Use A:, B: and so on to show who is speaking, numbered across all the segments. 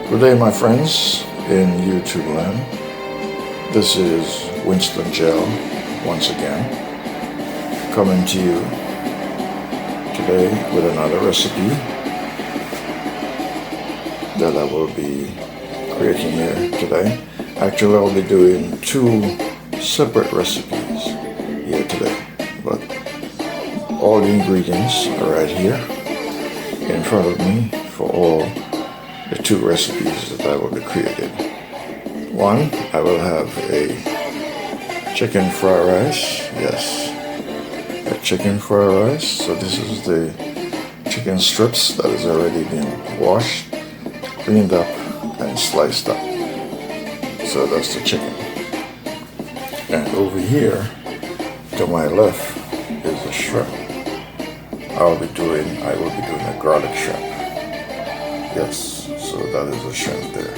A: Good day, my friends in YouTube land. This is Winston Gel once again, coming to you today with another recipe that I will be creating here today. Actually, I'll be doing two separate recipes here today, but all the ingredients are right here in front of me for all the two recipes that I will be creating. One, I will have a chicken fried rice. Yes, a chicken fried rice. So this is the chicken strips that has already been washed, cleaned up, and sliced up. So that's the chicken. And over here to my left is the shrimp. I will be doing a garlic shrimp. Yes. So that is a shrimp there.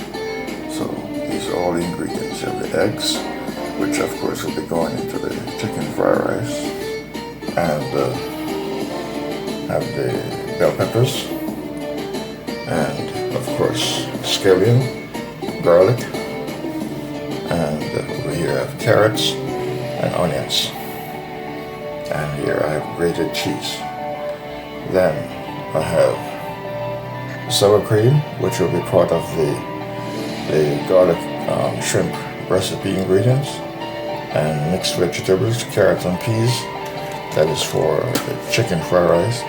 A: So these are all the ingredients. You have the eggs, which of course will be going into the chicken fried rice, and have the bell peppers, and of course scallion, garlic, and over here I have carrots and onions, and here I have grated cheese. Then I have sour cream, which will be part of the garlic shrimp recipe ingredients, and mixed vegetables, carrots and peas, that is for the chicken fried rice,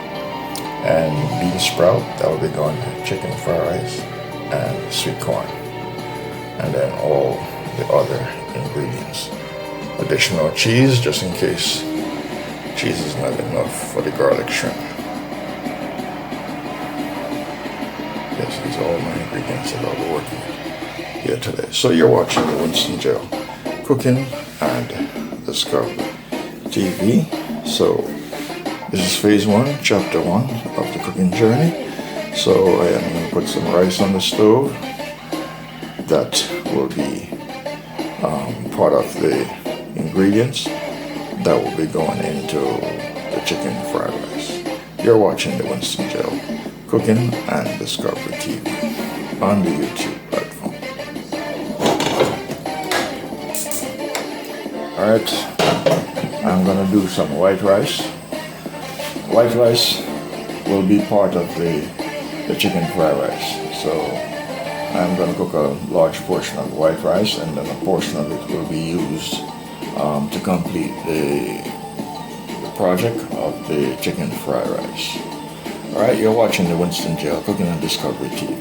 A: and bean sprout, that will be going to chicken fried rice, and sweet corn, and then all the other ingredients. Additional cheese, just in case cheese is not enough for the garlic shrimp. Yes, these are all my ingredients that I'll be working with here today. So you're watching the Winston Gel Cooking and Discovery TV. So this is phase 1, chapter 1 of the cooking journey. So I am going to put some rice on the stove. That will be part of the ingredients that will be going into the chicken fried rice. You're watching the Winston Gel Cooking and Discovery TV on the YouTube platform. Alright, I'm gonna do some white rice. White rice will be part of the chicken fried rice. So I'm gonna cook a large portion of white rice, and then a portion of it will be used to complete the project of the chicken fried rice. Alright, you're watching the Winston Gel Cooking and Discovery TV.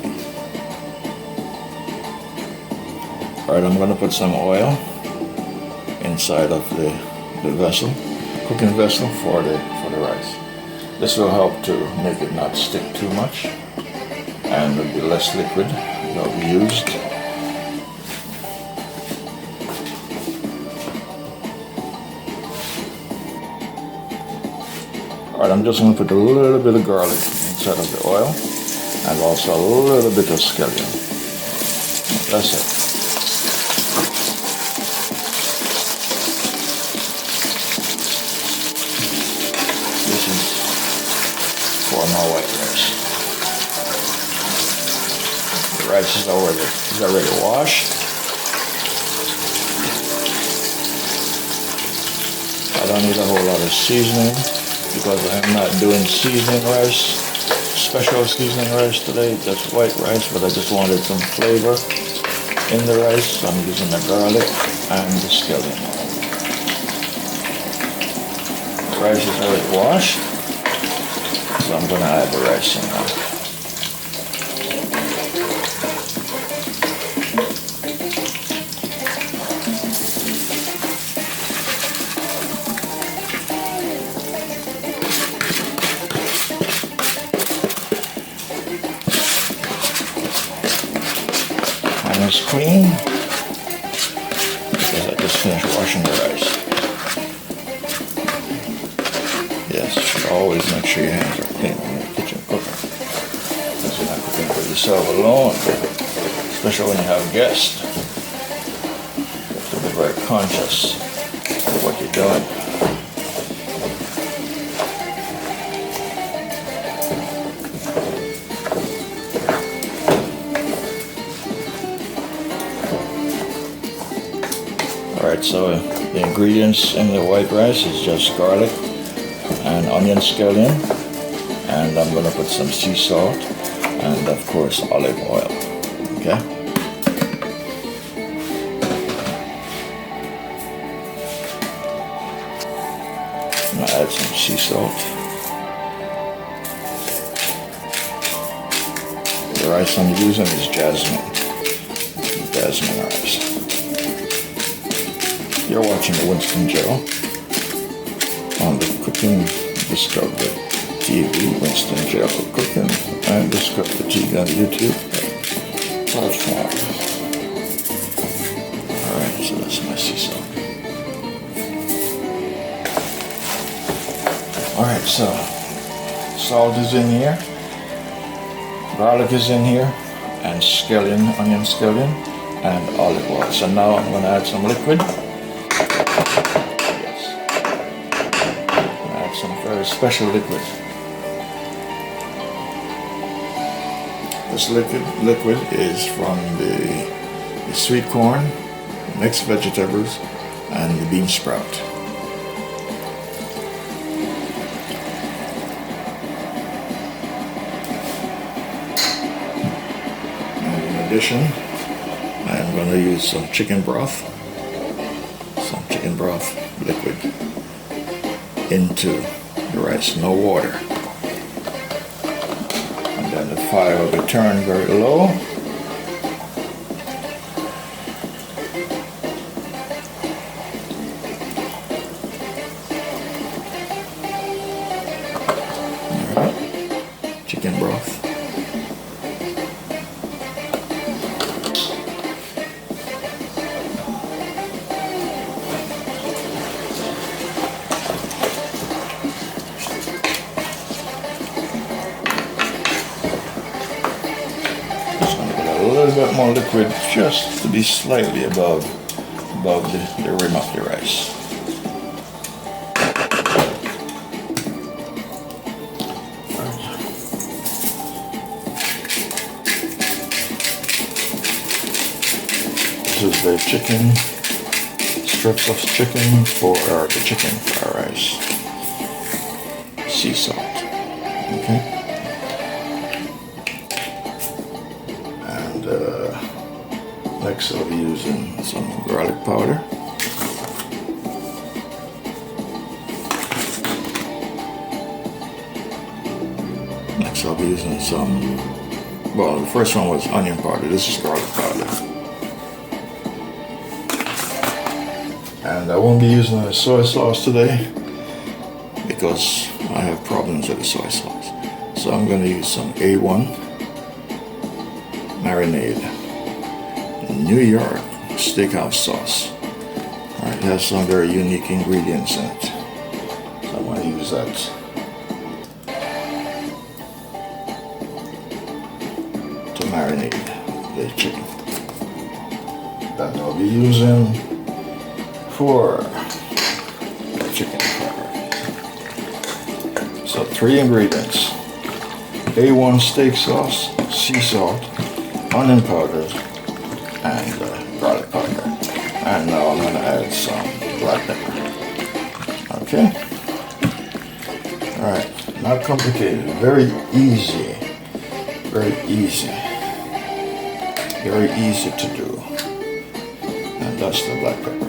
A: Alright, I'm going to put some oil inside of the vessel, cooking vessel for the rice. This will help to make it not stick too much, and there'll be less liquid that will be used. Alright, I'm just going to put a little bit of garlic inside of the oil, and also a little bit of scallion. That's it. This is for my white rice. The rice is already washed. I don't need a whole lot of seasoning, because I'm not doing seasoning rice, special seasoning rice today, just white rice, but I just wanted some flavor in the rice, so I'm using the garlic and the scallion. The rice is already washed, so I'm going to add the rice in now. It's clean because I just finished washing the rice. Yes, you should always make sure your hands are clean when you're in the kitchen cooking, because you're not cooking for yourself alone, especially when you have guests. You have to be very conscious of what you're doing. Alright, so the ingredients in the white rice is just garlic and onion scallion, and I'm going to put some sea salt and of course olive oil. Okay. I'm going to add some sea salt. The rice I'm using is jasmine rice. You're watching the Winston Joe on the Cooking Discovery TV. Winston Joe Cooking and Discovery TV on YouTube platform. Alright, so that's my sea salt. Alright, so salt is in here, garlic is in here, and scallion, onion scallion, and olive oil. So now I'm going to add some liquid. Yes. I'm going to add some very special liquid. This liquid is from the sweet corn, mixed vegetables, and the bean sprout. And in addition, I'm going to use some chicken broth liquid into the rice, no water. And then the fire will be turned very low. Alright, chicken broth. A little bit more liquid, just to be slightly above the rim of the rice. This is the chicken, strips of chicken for the chicken fried rice. Sea salt. Okay. Next I'll be using some garlic powder. Next I'll be using some, well, the first one was onion powder. This is garlic powder. And I won't be using the soy sauce today because I have problems with the soy sauce. So I'm going to use some A1 marinade. New York steakhouse sauce. Alright, it has some very unique ingredients in it. So I'm going to use that. To marinate the chicken. That I'll be using for the chicken fried rice. So 3 ingredients. A1 steak sauce, sea salt, onion powder, and garlic powder. And now I'm going to add some black pepper. Okay? Alright, not complicated, very easy. Very easy. Very easy to do. And that's the black pepper.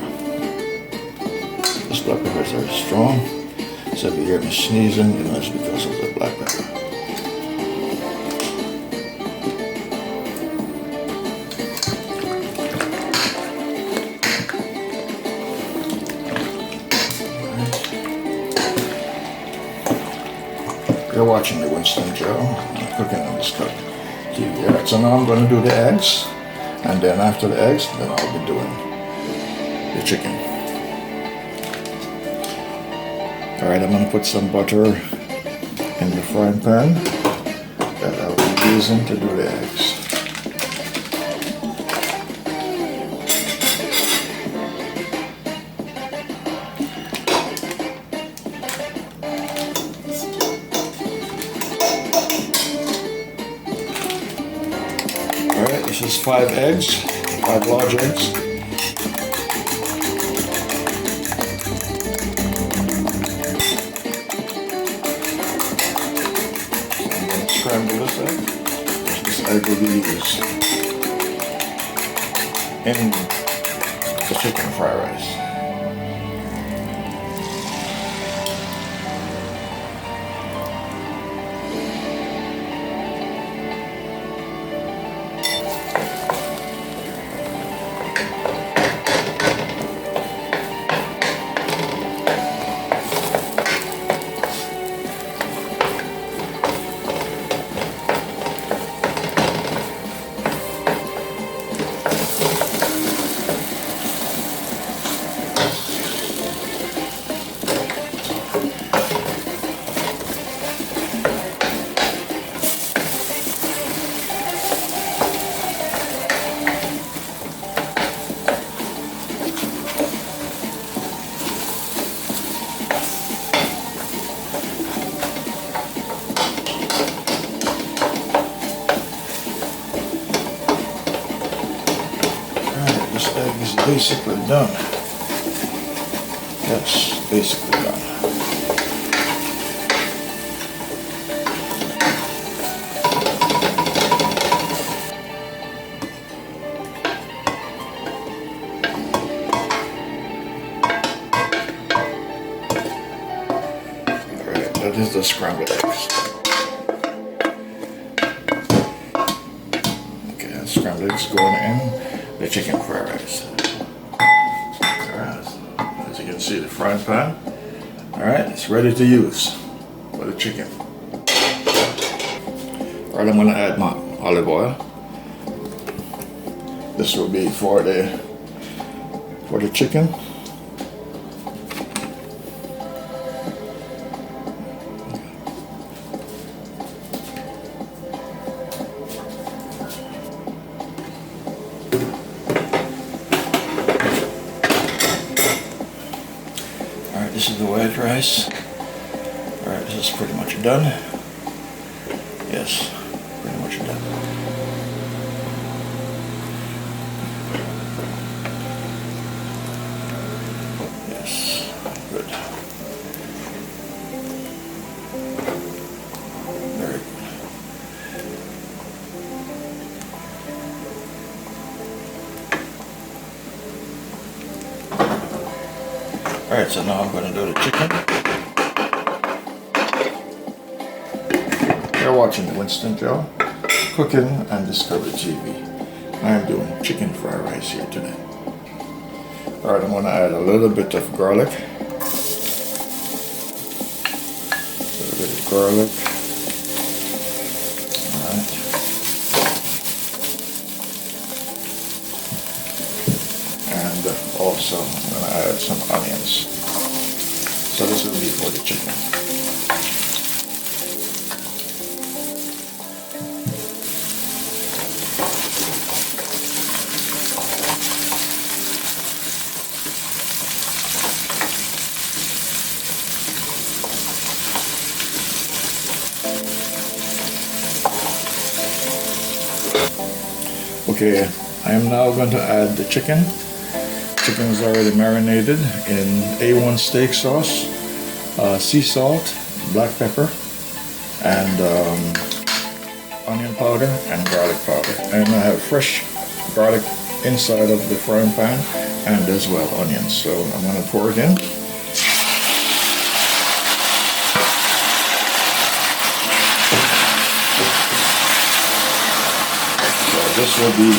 A: This black pepper is very strong. So if you hear me sneezing, you know it's because of the black pepper. You're watching the Winston Joe, Cooking on Discovery TV. Alright, so now I'm going to do the eggs, and then after the eggs, then I'll be doing the chicken. Alright, I'm going to put some butter in the frying pan that I'll be using to do the eggs. Alright, this is 5 eggs, 5 large eggs. egg. This egg will be used in the chicken fried rice. This egg is basically done. Yes, basically done. Alright, that is the scrambled eggs. Okay, scrambled eggs going in the chicken fried rice. Alright, as you can see, the frying pan. Alright, it's ready to use for the chicken. Alright, I'm gonna add my olive oil. This will be for the chicken. Alright, this is the white rice. Alright, this is pretty much done. Yes, pretty much done. Yes, good. Very good. Alright, so now I'm going to do the chicken. You're watching the Winston Joe Cooking and Discovery TV. I am doing chicken fried rice here today. Alright, I'm going to add a little bit of garlic. A little bit of garlic. Alright. And also I'm going to add some onions. So this will be for the chicken. Okay, I am now going to add the chicken. Chicken is already marinated in A1 steak sauce, sea salt, black pepper, and onion powder and garlic powder. And I have fresh garlic inside of the frying pan and as well onions. So I'm going to pour it in. This will be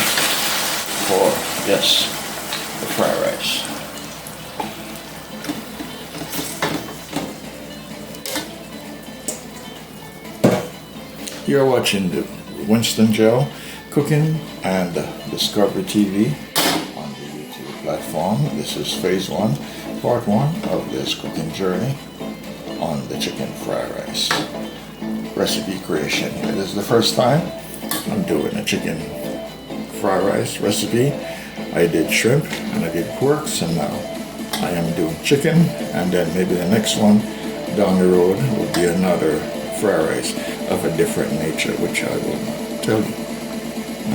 A: for, yes, the fried rice. You're watching the Winston Joe Cooking and Discovery TV on the YouTube platform. This is phase 1, part 1 of this cooking journey on the chicken fried rice recipe creation. It is the first time I'm doing a chicken fried rice recipe. I did shrimp and I did pork, so now I am doing chicken, and then maybe the next one down the road will be another fried rice of a different nature, which I will not tell you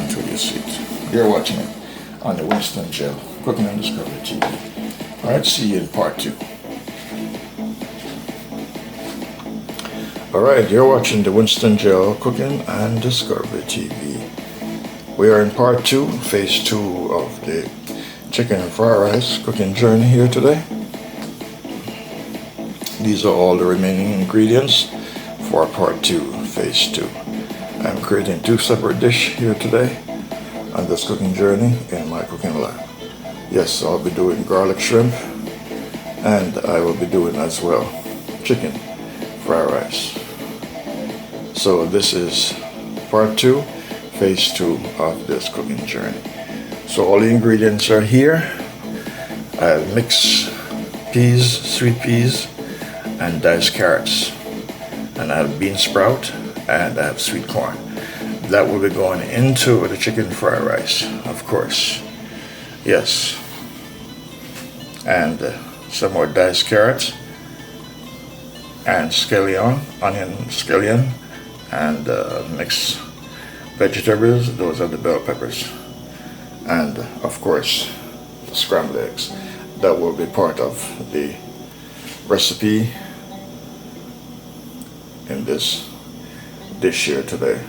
A: until you see it. You're watching it on the Winston Joe Cooking and Discovery TV. Alright, see you in part 2. Alright, you're watching the Winston Gel Cooking and Discovery TV. We are in part 2, phase 2 of the chicken and fried rice cooking journey here today. These are all the remaining ingredients for part 2, phase 2. I'm creating 2 separate dishes here today on this cooking journey in my cooking lab. Yes, I'll be doing garlic shrimp, and I will be doing as well chicken fried rice. So this is part 2, phase 2 of this cooking journey. So all the ingredients are here. I have mixed peas, sweet peas, and diced carrots. And I have bean sprout, and I have sweet corn. That will be going into the chicken fried rice, of course. Yes. And some more diced carrots, and scallion, onion scallion, and mixed vegetables. Those are the bell peppers, and of course the scrambled eggs. That will be part of the recipe in this dish here today.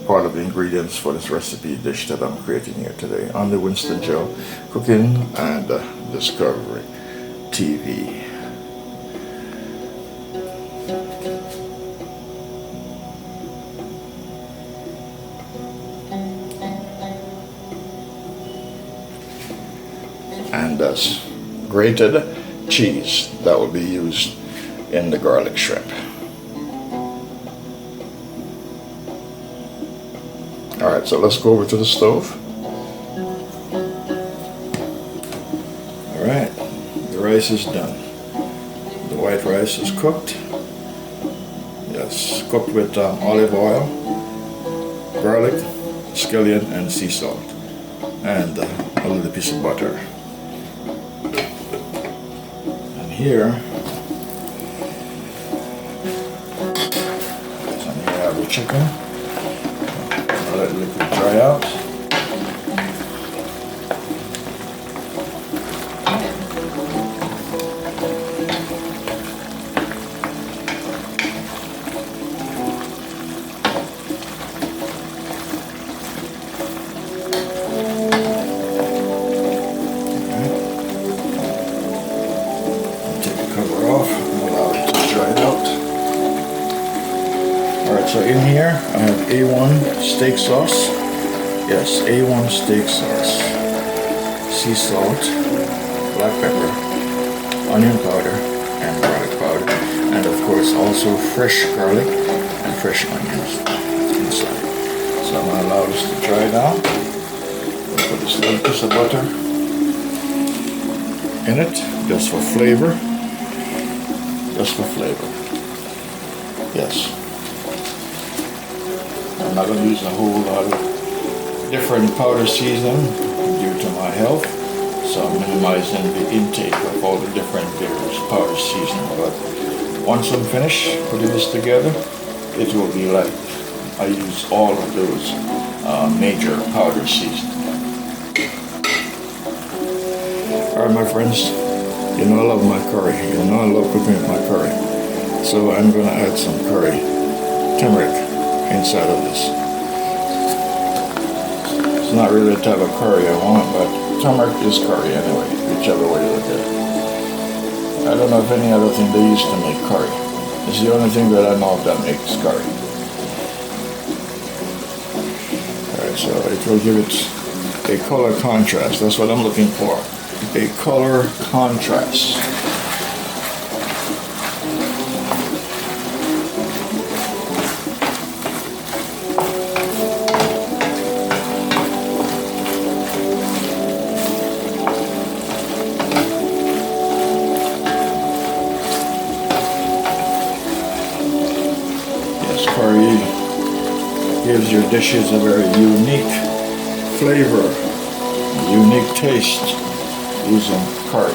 A: Part of the ingredients for this recipe dish that I'm creating here today on the Winston Gel Cooking and Discovery TV. And grated cheese that will be used in the garlic shrimp. Alright, so let's go over to the stove. Alright, the rice is done. The white rice is cooked. Yes, cooked with olive oil, garlic, scallion, and sea salt, and a little piece of butter. Here, and here I have the chicken. I'll let the liquid dry out. So in here I have A1 steak sauce. Yes, A1 steak sauce. Sea salt, black pepper, onion powder, and garlic powder. And of course also fresh garlic and fresh onions inside. So I'm going to allow this to dry down. I'll put this little piece of butter in it, just for flavor. Just for flavor. Yes. I'm not going to use a whole lot of different powder seasoning due to my health, so I'm minimizing the intake of all the different various powder seasoning. But once I'm finished putting this together, it will be like I use all of those major powder seasoning. Alright, my friends, you know I love my curry. You know I love cooking with my curry. So I'm going to add some curry, turmeric, inside of this. It's not really the type of curry I want, but turmeric is curry anyway, whichever way you look at it. I don't know if any other thing they use to make curry. It's the only thing that I know of that makes curry. Alright, so it will give it a color contrast. That's what I'm looking for. A color contrast. Curry gives your dishes a very unique flavor, unique taste using curry.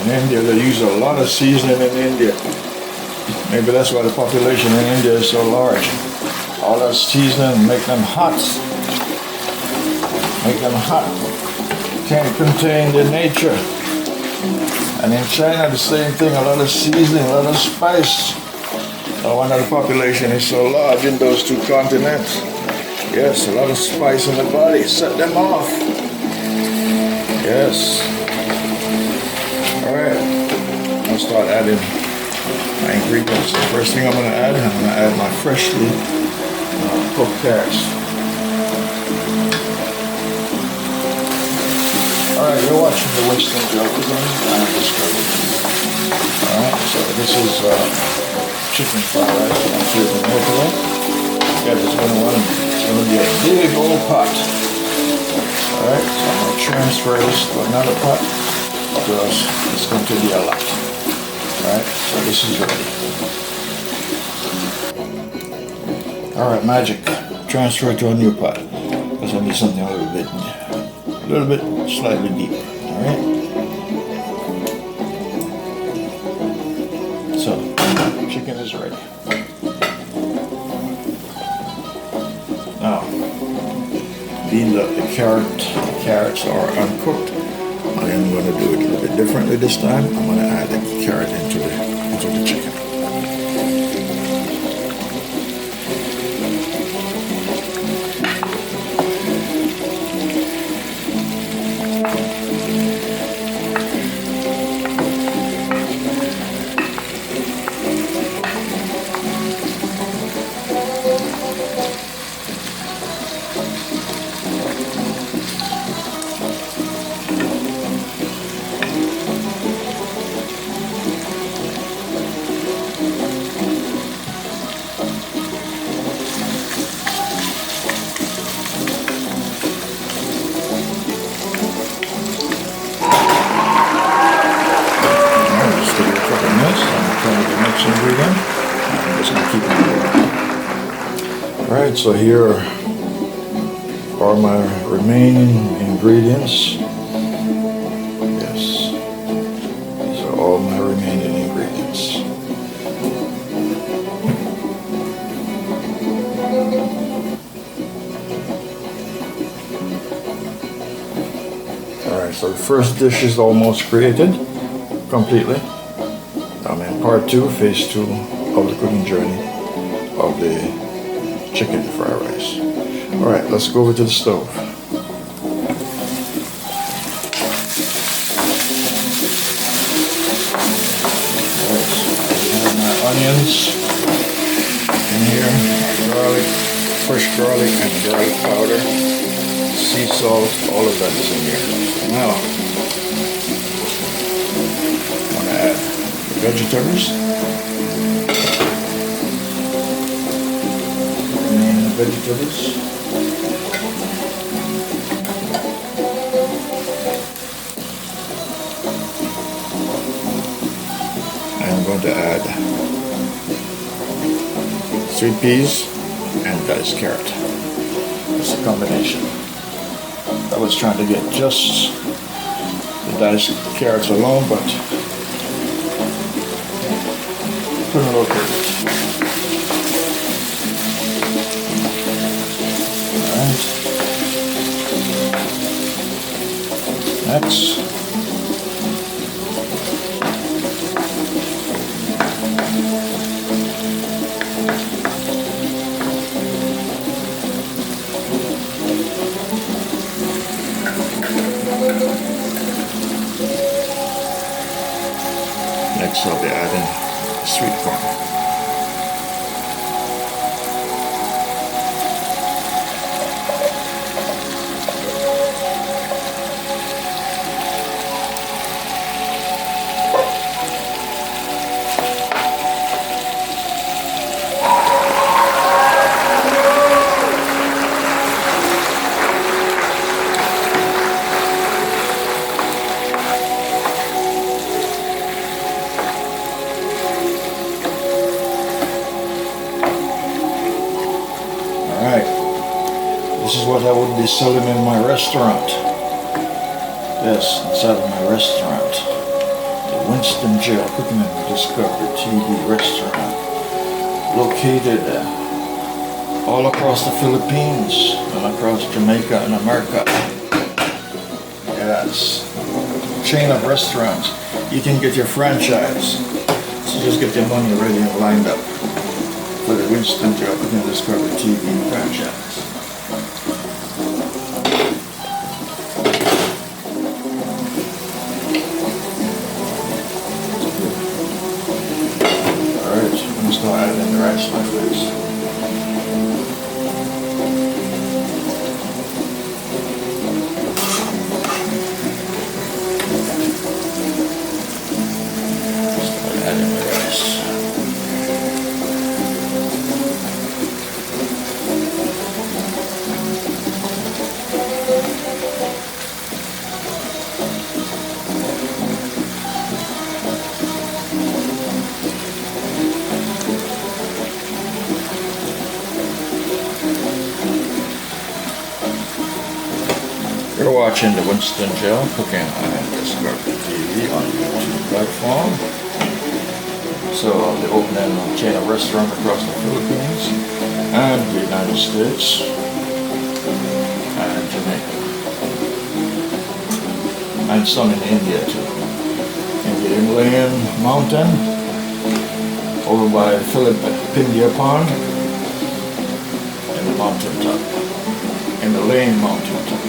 A: In India they use a lot of seasoning in India. Maybe that's why the population in India is so large. All that seasoning make them hot. Make them hot. Can't contain the nature And in China, the same thing, a lot of seasoning, a lot of spice. No wonder the population is so large in those two continents. Yes, a lot of spice in the body, set them off. Yes. Alright, I'll start adding my ingredients. The first thing I'm going to add my freshly cooked carrots. Alright, you're watching the Winston Joe again. I'm describing. Alright, so this is chicken fried rice. I'm sure you can look at it. Yeah, it's going to be a big old pot. Alright, so I'm going to transfer this to another pot because it's going to be a lot. Alright, so this is ready. Alright, magic. Transfer it to a new pot because I need something a little bit slightly deeper. Alright. So, chicken is ready. Now, being that the carrots are uncooked, I am going to do it a little bit differently this time. I'm going to add the carrot into the chicken. Ingredient. I'm just going to keep it. Alright, so here are my remaining ingredients. Yes, these are all my remaining ingredients. Alright, so the first dish is almost created completely. I'm in part 2, phase 2 of the cooking journey of the chicken fried rice. Alright, let's go over to the stove. Alright, so I have my onions in here, my garlic, fresh garlic and garlic powder, sea salt, all of that is in here. Now, I'm going to add vegetables. Vegetables. I'm going to add sweet peas and diced carrot. It's a combination. I was trying to get just the diced carrots alone, but couldn't locate it. Alright. Next. Next I'll be adding sweet corn. This is what I would be selling in my restaurant. Yes, inside of my restaurant. The Winston Jail Cooking and Discovery TV restaurant. Located all across the Philippines and across Jamaica and America. Yes. chain of restaurants. You can get your franchise. So just get your money ready and lined up for the Winston Joe Cooking Discovery TV franchise. Alright, I'm going to start adding the rice like this. You're watching the Winston Joe Cooking and Discovery TV on YouTube platform. So the opening chain of restaurant across the Philippines and the United States and Jamaica. And some in India too. In the Himalayan mountain, over by Philippine Pond, in the mountain top. In the Lane mountain top.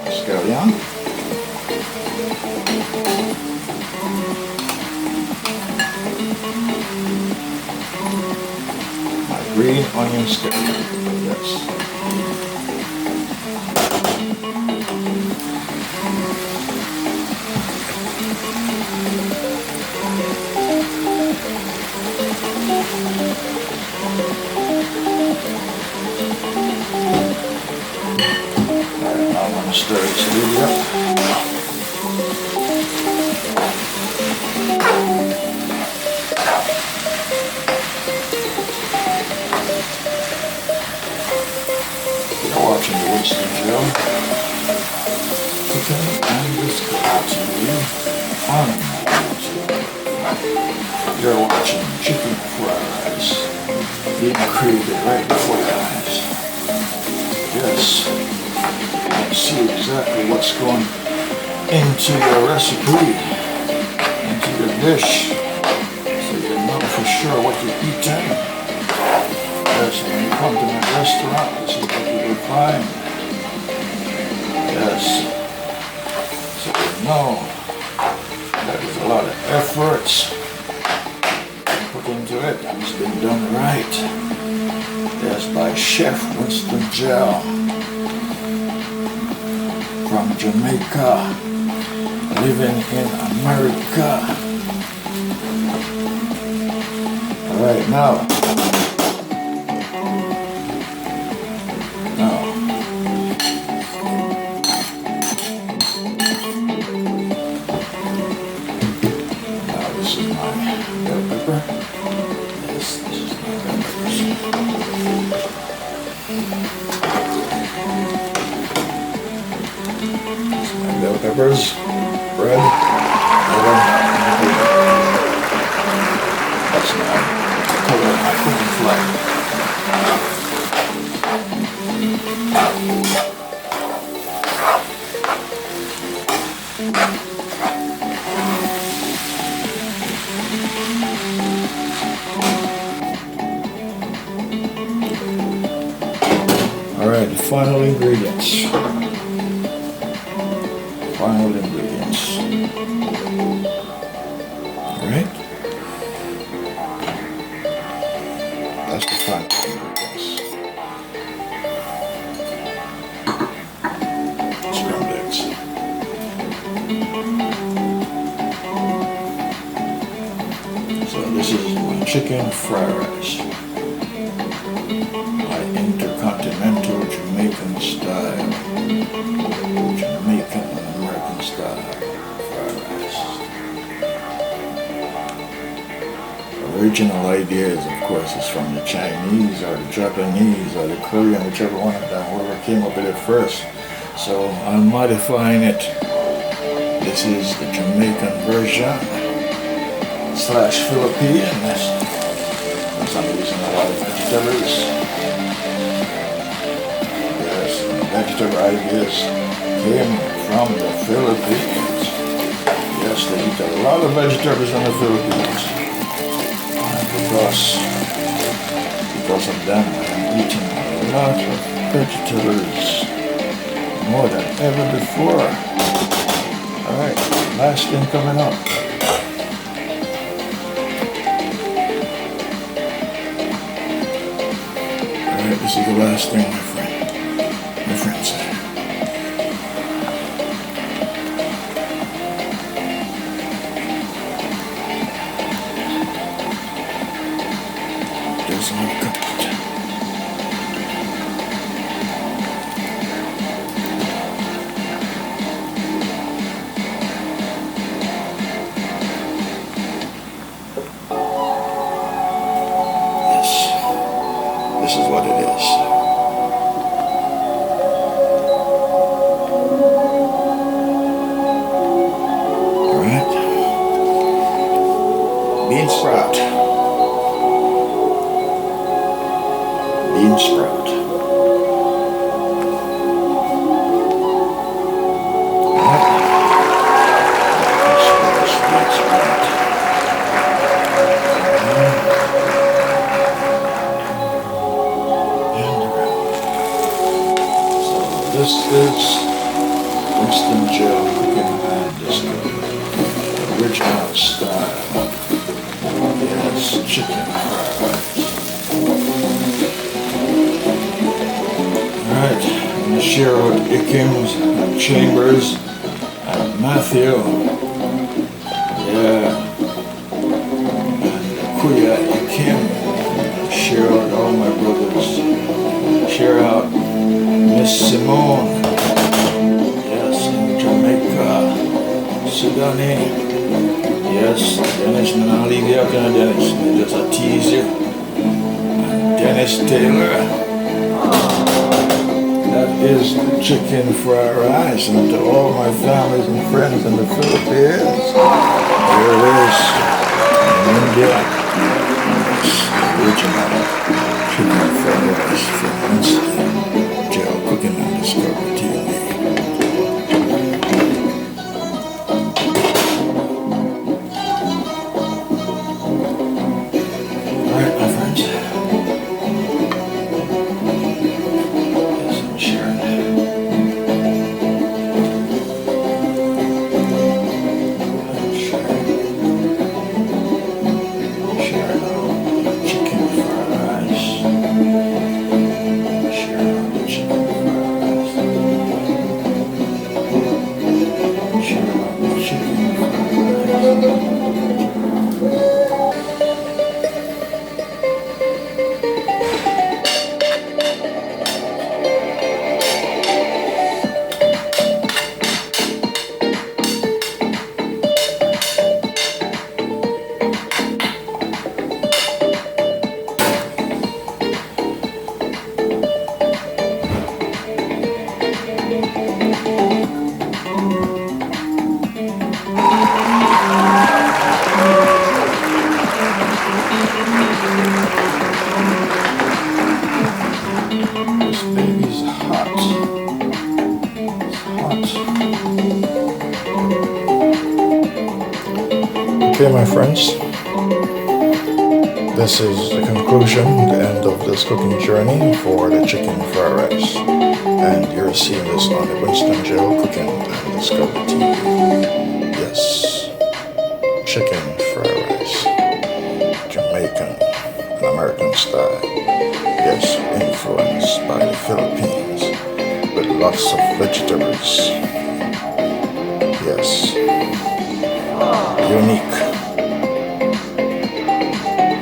A: Scallion. My green onion scallion. Yes. Alright, now I'm going to stir this baby up. You're watching the Winston Joe Cooking and Discovery TV on YouTube. You're watching chicken fried rice being created right before your eyes. Yes, you can see exactly what's going into your recipe, into your dish, so you know for sure what you're eating. Yes, when you come to my restaurant, this is what you will find. Yes, so you know that is a lot of effort put into it, and it's been done right. Yes, by Chef Winston Joe from Jamaica, living in America. Alright, now this is my bell pepper. Yes, this is my bell peppers. My bell peppers, bread, oven, that's my color of my cooking flag. Alright, final ingredients. Final ingredients. Alright. That's the final ingredients. Scrambled eggs. So this is my chicken fried rice. My intercontinental Jamaican style. Jamaican and American style fried rice. original ideas, of course, is from the Chinese or the Japanese or the Korean, whichever one of them, whoever came up with it first. So I'm modifying it. This is the Jamaican version slash Philippine. Because I'm using a lot of vegetables. Yes, vegetable ideas came from the Philippines. Yes, they eat a lot of vegetables in the Philippines. And because of them, I'm eating a lot of vegetables. More than ever before. Alright, last thing coming up. Alright, this is the last thing, my friends. There's all cooked. This is what it is. Alright. Bean sprout. Bean sprout. This is Winston Gel cooking and discovery. Original style. Yes, chicken fried rice. Alright, I'm going to share out Ickim's and Chambers and Matthew. Yeah. And Kuya Ickim. Share out all my brothers. Share out Miss Simone, yes, in Jamaica, Sudani, yes, Dennis, and I'll leave you out there, Dennis, just a tease you, and Dennis Taylor, that is the chicken fried rice, and to all my families and friends in the Philippines, there it is, in India, yes, the original chicken fried rice from Winston. Cooking and Discovery TV. Alright, my friends. Yes, I'm sharing. Sharing all chicken fried rice. Sharing all the chicken. This baby's hot. It's hot. Okay, my friends. This is the conclusion, the end of this cooking journey for the chicken fried rice. And you're seeing this on the Winston Gel Cooking and Discovery TV. Yes, chicken fried rice. Jamaican and American style. Yes, influenced by the Philippines with lots of vegetables. Yes, unique.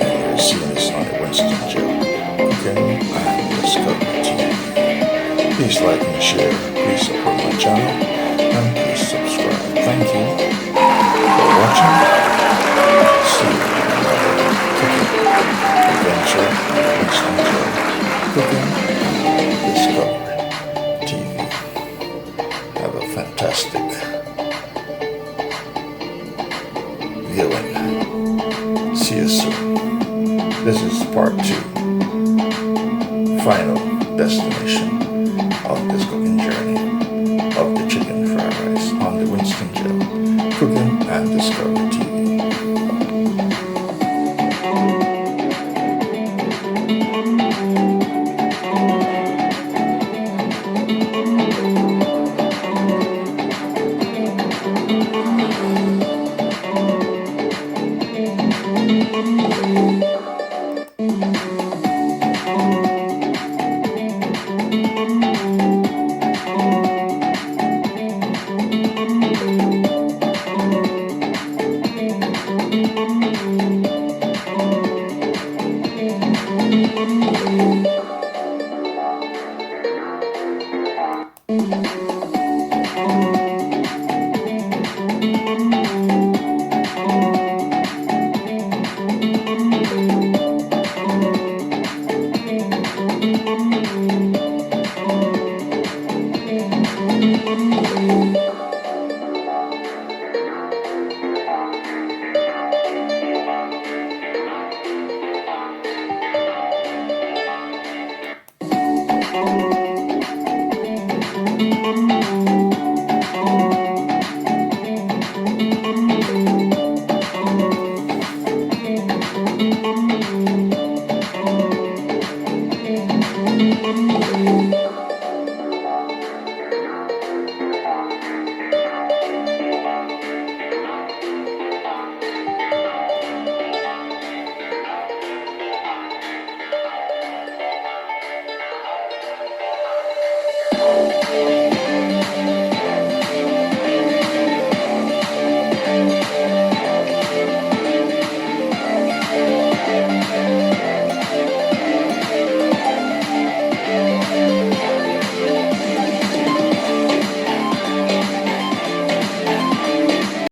A: And you're seeing this on the Winston Gel Cooking and Discovery TV. Please like and share, please support my channel, and please subscribe. Thank you for watching. See you in another cooking to final destination of this cooking journey of the chicken fried rice on the Winston Gel Cooking and Discovery TV.